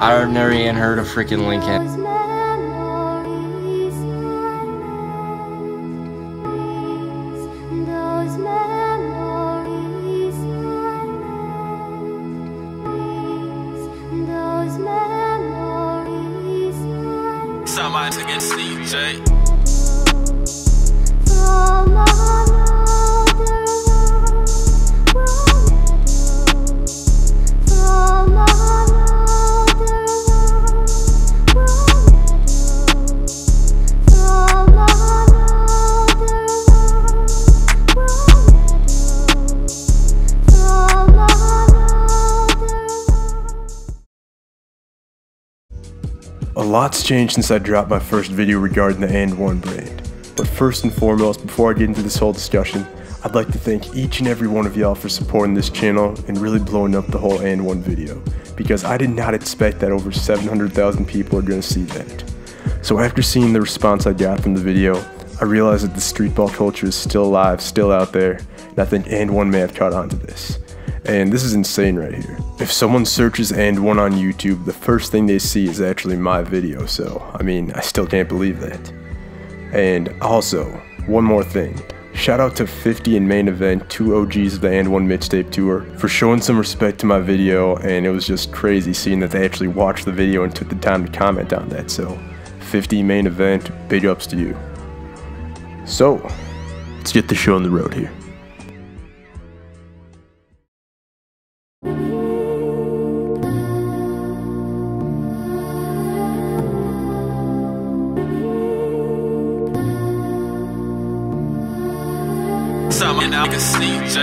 I've never even heard of freaking Lincoln. Somebody took it CJ. A lot's changed since I dropped my first video regarding the AND1 brand. But first and foremost, before I get into this whole discussion, I'd like to thank each and every one of y'all for supporting this channel and really blowing up the whole AND1 video, because I did not expect that over 700,000 people are going to see that. So after seeing the response I got from the video, I realized that the streetball culture is still alive, still out there, and I think AND1 may have caught on to this. And this is insane right here. If someone searches AND1 on YouTube, the first thing they see is actually my video, so I mean, I still can't believe that. And also, one more thing. Shout out to 50 and Main Event, 2 OGs of the AND1 mixtape tour, for showing some respect to my video, and it was just crazy seeing that they actually watched the video and took the time to comment on that, so 50 Main Event, big ups to you. So, let's get the show on the road here.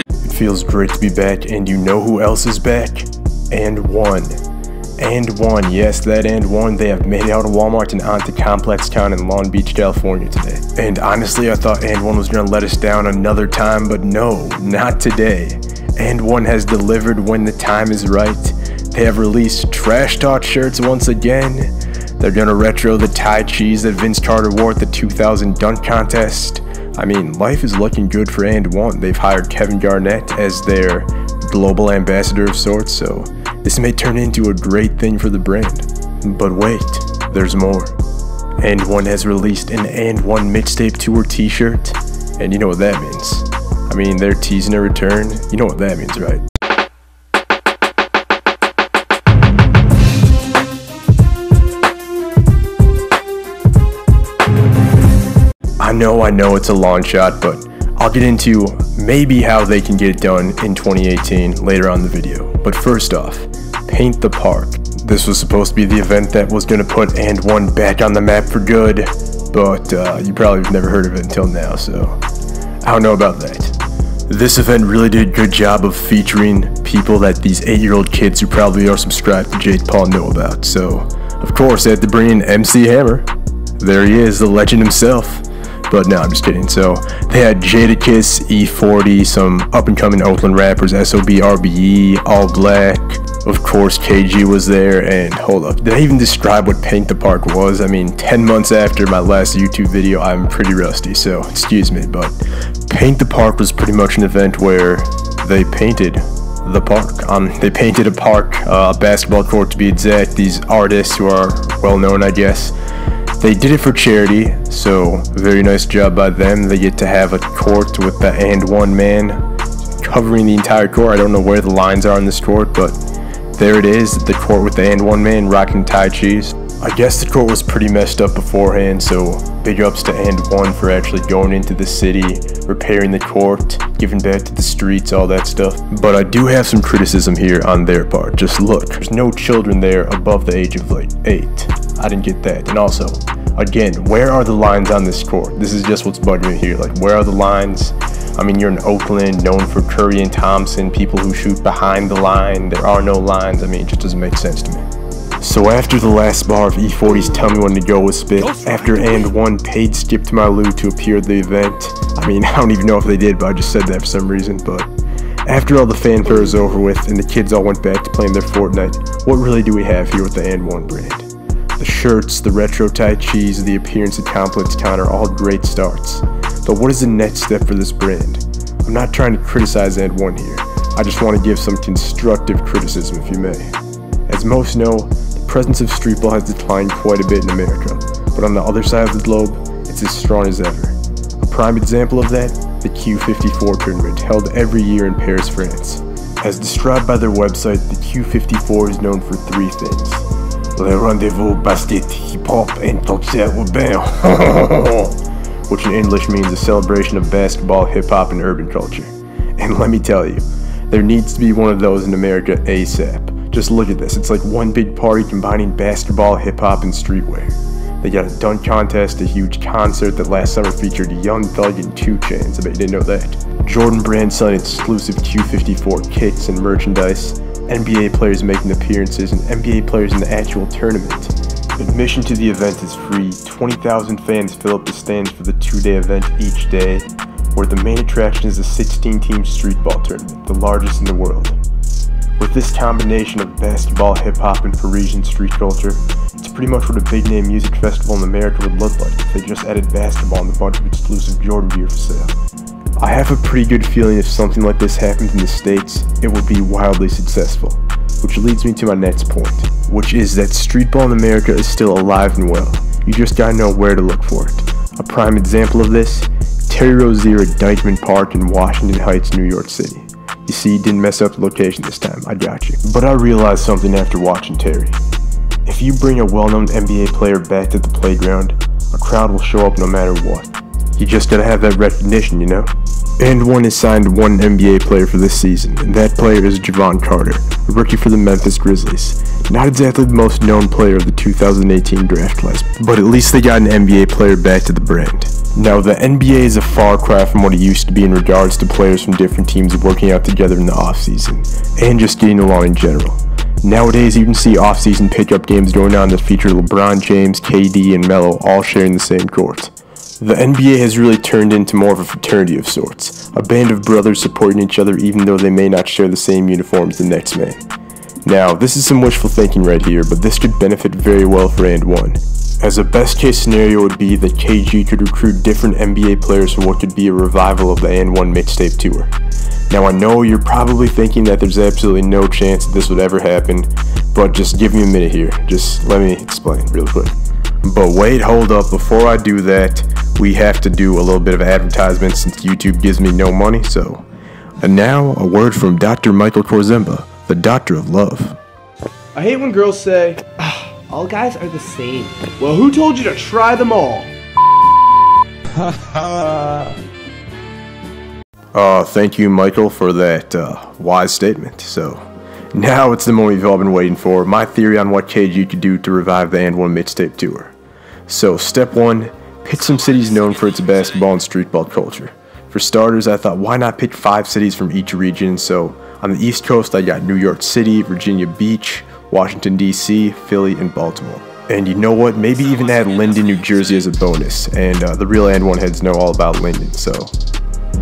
It feels great to be back, and you know who else is back? AND1. AND1, yes, that AND1, they have made it out of Walmart and onto Complex Town in Long Beach, California today. And honestly, I thought AND1 was gonna let us down another time, but no, not today. AND1 has delivered when the time is right. They have released Trash Talk shirts once again. They're gonna retro the Thai cheese that Vince Carter wore at the 2000 dunk contest. I mean, life is looking good for AND1. They've hired Kevin Garnett as their global ambassador of sorts, so this may turn into a great thing for the brand. But wait, there's more. AND1 has released an AND1 mixtape tour t-shirt, and you know what that means. I mean, they're teasing a return. You know what that means, right? I know it's a long shot, but I'll get into maybe how they can get it done in 2018 later on in the video. But first off, Paint the Park. This was supposed to be the event that was going to put AND1 back on the map for good, but you probably have never heard of it until now, so I don't know about that. This event really did a good job of featuring people that these 8-year-old kids who probably are subscribed to Jake Paul know about. So, of course, they had to bring in MC Hammer. There he is, the legend himself. But no, I'm just kidding. So they had Jadakiss, E40, some up-and-coming Oakland rappers, SOB, RBE, All Black. Of course, KG was there, and hold up, did I even describe what Paint the Park was? I mean, 10 months after my last YouTube video, I'm pretty rusty, so excuse me, but Paint the Park was pretty much an event where they painted the park. They painted a park, a basketball court to be exact. These artists who are well-known, I guess, they did it for charity, so very nice job by them. They get to have a court with the AND1 man covering the entire court. I don't know where the lines are in this court, but there it is, the court with the AND1 man rocking Thai cheese. I guess the court was pretty messed up beforehand, so big ups to AND1 for actually going into the city, repairing the court, giving back to the streets, all that stuff. But I do have some criticism here on their part. Just look, there's no children there above the age of like 8. I didn't get that. And also, again, where are the lines on this court? This is just what's bugging me here. Like, where are the lines? I mean, you're in Oakland, known for Curry and Thompson, people who shoot behind the line. There are no lines. I mean, it just doesn't make sense to me. So after the last bar of E40's Tell Me When to Go was spit, after AND1 paid Skip to My Lou to appear at the event, I mean, I don't even know if they did, but I just said that for some reason. But after all the fanfare was over with and the kids all went back to playing their Fortnite, what really do we have here with the AND1 brand? The shirts, the retro Thai cheese, the appearance at Complex Town are all great starts. But what is the next step for this brand? I'm not trying to criticize AND1 here. I just want to give some constructive criticism, if you may. As most know, the presence of streetball has declined quite a bit in America, but on the other side of the globe, it's as strong as ever. A prime example of that, the Q54 tournament, held every year in Paris, France. As described by their website, the Q54 is known for three things: Le Rendezvous Basket, Hip Hop, and Concert Urbain, which in English means a celebration of basketball, hip hop, and urban culture. And let me tell you, there needs to be one of those in America ASAP. Just look at this, it's like one big party combining basketball, hip hop, and streetwear. They got a dunk contest, a huge concert that last summer featured Young Thug and 2 Chainz. I bet you didn't know that. Jordan Brand selling exclusive Q54 kits and merchandise, NBA players making appearances, and NBA players in the actual tournament. Admission to the event is free. 20,000 fans fill up the stands for the 2-day event each day, where the main attraction is a 16-team streetball tournament, the largest in the world. With this combination of basketball, hip-hop, and Parisian street culture, it's pretty much what a big-name music festival in America would look like if they just added basketball and a bunch of exclusive Jordan gear for sale. I have a pretty good feeling if something like this happens in the States, it will be wildly successful. Which leads me to my next point, which is that streetball in America is still alive and well. You just gotta know where to look for it. A prime example of this, Terry Rozier at Dykeman Park in Washington Heights, New York City. You see, didn't mess up the location this time, I got you. But I realized something after watching Terry. If you bring a well-known NBA player back to the playground, a crowd will show up no matter what. You just gotta have that recognition, you know? AND1 has signed one NBA player for this season, and that player is Javon Carter, a rookie for the Memphis Grizzlies. Not exactly the most known player of the 2018 draft class, but at least they got an NBA player back to the brand. Now, the NBA is a far cry from what it used to be in regards to players from different teams working out together in the offseason, and just getting along in general. Nowadays, you can see off-season pickup games going on that feature LeBron James, KD, and Melo all sharing the same court. The NBA has really turned into more of a fraternity of sorts, a band of brothers supporting each other even though they may not share the same uniform as the next man. Now, this is some wishful thinking right here, but this could benefit very well for AND1. As a best case scenario would be that KG could recruit different NBA players for what could be a revival of the AND1 mixtape tour. Now I know you're probably thinking that there's absolutely no chance that this would ever happen, but just give me a minute here, just let me explain real quick. But wait, hold up, before I do that, we have to do a little bit of advertisement since YouTube gives me no money, so. And now, a word from Dr. Michael Korzemba, the Doctor of Love. I hate when girls say, all guys are the same. Well, who told you to try them all? Thank you, Michael, for that wise statement. So, now it's the moment you've all been waiting for, my theory on what KG could do to revive the AND1 mixtape tour. So, step 1, pick some cities known for its basketball and streetball culture. For starters, I thought why not pick 5 cities from each region, so on the East Coast I got New York City, Virginia Beach, Washington DC, Philly, and Baltimore. And you know what, maybe even add Linden, New Jersey as a bonus, and the real AND1 heads know all about Linden, so.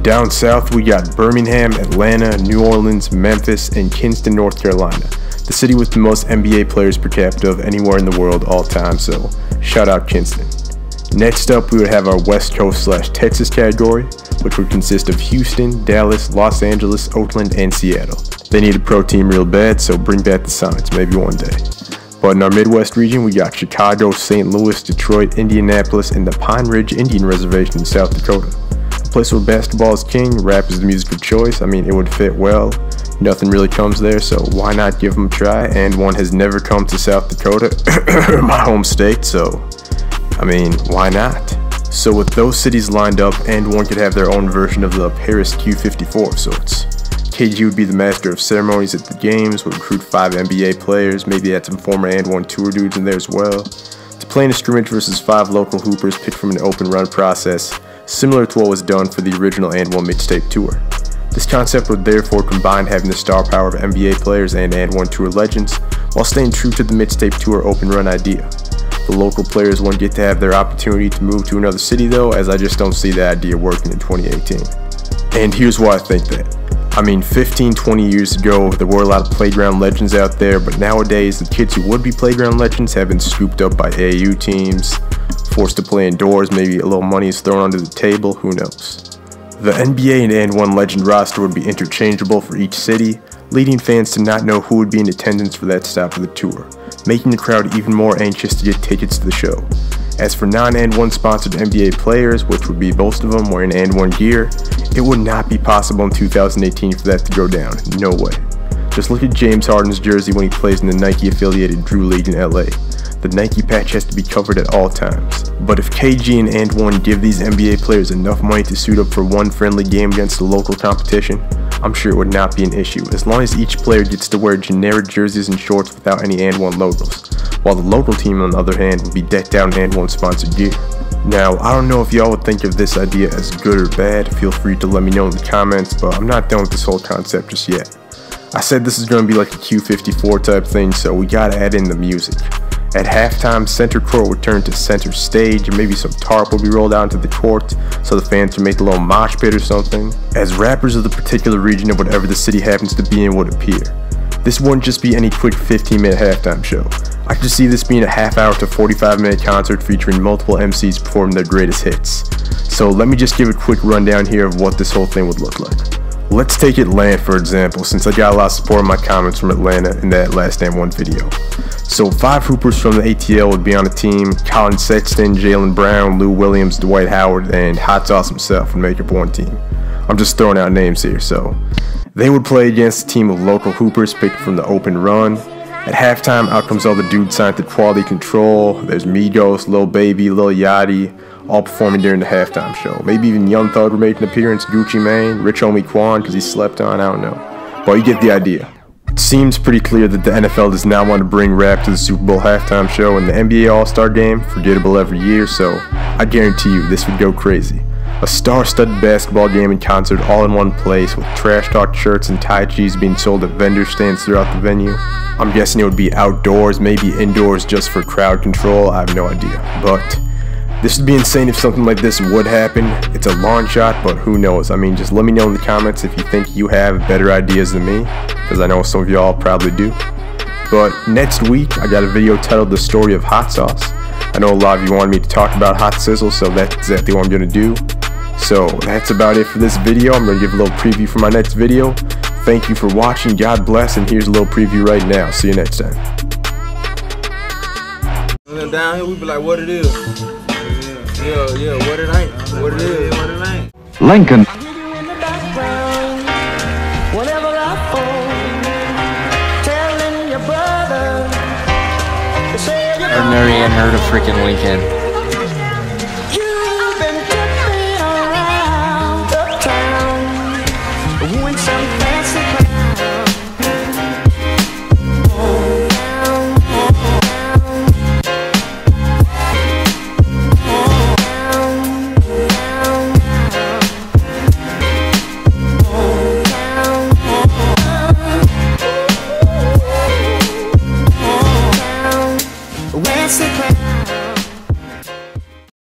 Down south we got Birmingham, Atlanta, New Orleans, Memphis, and Kinston, North Carolina. The city with the most NBA players per capita of anywhere in the world all time, so shout out Kinston. Next up we would have our West Coast / Texas category, which would consist of Houston, Dallas, Los Angeles, Oakland, and Seattle. They need a pro team real bad, so bring back the Sonics maybe one day. But in our Midwest region we got Chicago, St. Louis, Detroit, Indianapolis, and the Pine Ridge Indian Reservation in South Dakota. A place where basketball is king, rap is the music of choice. I mean, it would fit well. Nothing really comes there, so why not give them a try? AND1 has never come to South Dakota, my home state, so I mean, why not? So with those cities lined up, AND1 could have their own version of the Paris Q54 of sorts. KG would be the master of ceremonies at the games, would recruit 5 NBA players, maybe add some former AND1 tour dudes in there as well, to play in a scrimmage versus 5 local hoopers picked from an open run process, similar to what was done for the original AND1 mixtape tour. This concept would therefore combine having the star power of NBA players and AND1 tour legends, while staying true to the mixtape tour open run idea. The local players won't get to have their opportunity to move to another city though, as I just don't see that idea working in 2018. And here's why I think that. I mean, 15-20 years ago, there were a lot of playground legends out there, but nowadays, the kids who would be playground legends have been scooped up by AAU teams, forced to play indoors, maybe a little money is thrown under the table, who knows. The NBA and AND1 legend roster would be interchangeable for each city, leading fans to not know who would be in attendance for that stop of the tour. making the crowd even more anxious to get tickets to the show. As for non-AND1 sponsored NBA players, which would be most of them wearing AND1 gear, it would not be possible in 2018 for that to go down, no way. Just look at James Harden's jersey when he plays in the Nike-affiliated Drew League in LA. The Nike patch has to be covered at all times. But if KG and AND1 give these NBA players enough money to suit up for one friendly game against a local competition, I'm sure it would not be an issue, as long as each player gets to wear generic jerseys and shorts without any AND1 logos, while the local team on the other hand would be decked out in AND1 sponsored gear. Now, I don't know if y'all would think of this idea as good or bad, feel free to let me know in the comments, but I'm not done with this whole concept just yet. I said this is going to be like a Q54 type thing, so we gotta add in the music. At halftime, center court would turn to center stage, and maybe some tarp would be rolled out into the court so the fans can make a little mosh pit or something, as rappers of the particular region of whatever the city happens to be in would appear. This wouldn't just be any quick 15-minute halftime show. I could see this being a half-hour to 45-minute concert featuring multiple MCs performing their greatest hits. So let me just give a quick rundown here of what this whole thing would look like. Let's take Atlanta for example, since I got a lot of support in my comments from Atlanta in that last AND1 video. So 5 hoopers from the ATL would be on the team. Colin Sexton, Jaylen Brown, Lou Williams, Dwight Howard, and Hot Sauce himself would make up one team. I'm just throwing out names here, so. They would play against a team of local hoopers picked from the open run. At halftime, out comes all the dudes signed to Quality Control. There's Migos, Lil Baby, Lil Yachty, all performing during the halftime show. Maybe even Young Thug would make an appearance, Gucci Mane, Rich Homie Quan because he slept on, I don't know. But you get the idea. It seems pretty clear that the NFL does not want to bring rap to the Super Bowl halftime show, and the NBA All-Star Game, forgettable every year, so I guarantee you this would go crazy. A star-studded basketball game and concert all in one place, with trash talk shirts and Tai Chis being sold at vendor stands throughout the venue. I'm guessing it would be outdoors, maybe indoors just for crowd control, I have no idea. But this would be insane if something like this would happen. It's a long shot, but who knows? I mean, just let me know in the comments if you think you have better ideas than me, because I know some of y'all probably do. But next week, I got a video titled The Story of Hot Sauce. I know a lot of you wanted me to talk about Hot Sizzle, so that's exactly what I'm going to do. So that's about it for this video. I'm going to give a little preview for my next video. Thank you for watching, God bless, and here's a little preview right now. See you next time. Down here, we be like, what it is. Yeah, what it ain't. What it is, what it ain't. Lincoln. I've never even heard of freaking Lincoln. You've been taking me around the town. When something